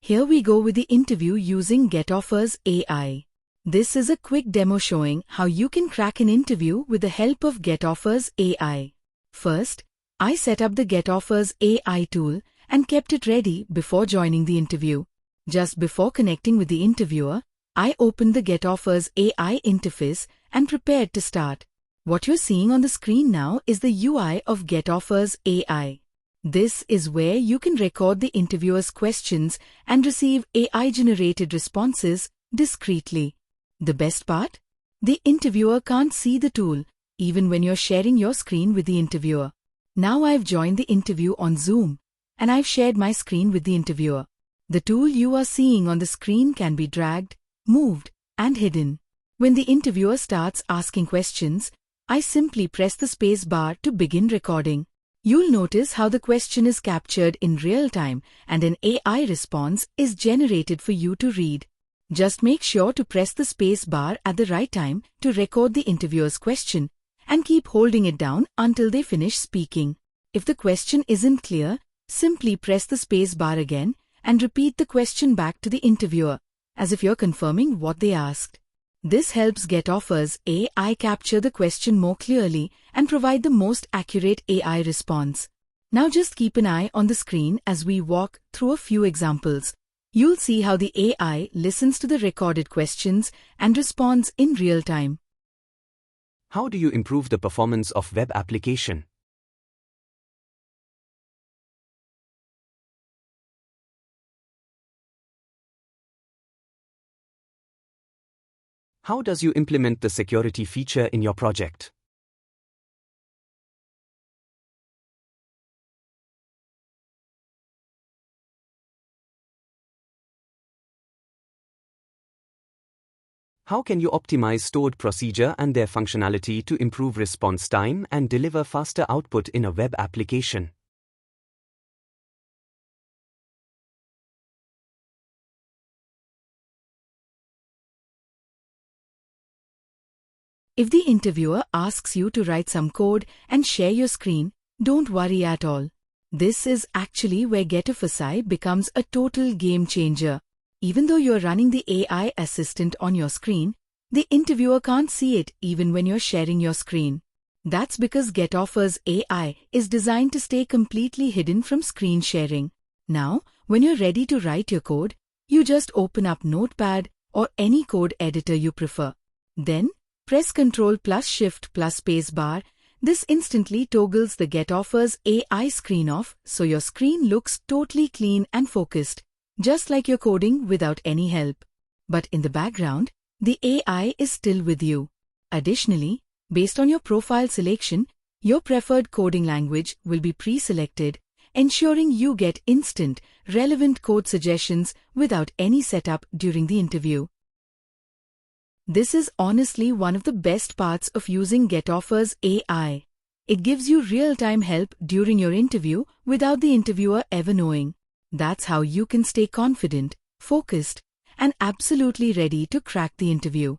Here we go with the interview using getOffersAI. This is a quick demo showing how you can crack an interview with the help of getOffersAI. First, I set up the getOffersAI tool and kept it ready before joining the interview. Just before connecting with the interviewer, I opened the getOffersAI interface and prepared to start. What you're seeing on the screen now is the UI of getOffersAI. This is where you can record the interviewer's questions and receive AI-generated responses discreetly. The best part? The interviewer can't see the tool, even when you're sharing your screen with the interviewer. Now I've joined the interview on Zoom, and I've shared my screen with the interviewer. The tool you are seeing on the screen can be dragged, moved, and hidden. When the interviewer starts asking questions, I simply press the space bar to begin recording. You'll notice how the question is captured in real time and an AI response is generated for you to read. Just make sure to press the space bar at the right time to record the interviewer's question and keep holding it down until they finish speaking. If the question isn't clear, simply press the space bar again and repeat the question back to the interviewer, as if you're confirming what they asked. This helps getOffersAI capture the question more clearly and provide the most accurate AI response. Now just keep an eye on the screen as we walk through a few examples. You'll see how the AI listens to the recorded questions and responds in real time. How do you improve the performance of web application? How does you implement the security feature in your project? How can you optimize stored procedure and their functionality to improve response time and deliver faster output in a web application? If the interviewer asks you to write some code and share your screen, don't worry at all. This is actually where getOffersAI becomes a total game changer. Even though you're running the AI assistant on your screen, the interviewer can't see it even when you're sharing your screen. That's because getOffersAI is designed to stay completely hidden from screen sharing. Now, when you're ready to write your code, you just open up Notepad or any code editor you prefer. Then, press Ctrl plus Shift plus Spacebar. This instantly toggles the getOffersAI screen off so your screen looks totally clean and focused, just like you're coding without any help. But in the background, the AI is still with you. Additionally, based on your profile selection, your preferred coding language will be pre-selected, ensuring you get instant, relevant code suggestions without any setup during the interview. This is honestly one of the best parts of using getOffersAI. It gives you real-time help during your interview without the interviewer ever knowing. That's how you can stay confident, focused, and absolutely ready to crack the interview.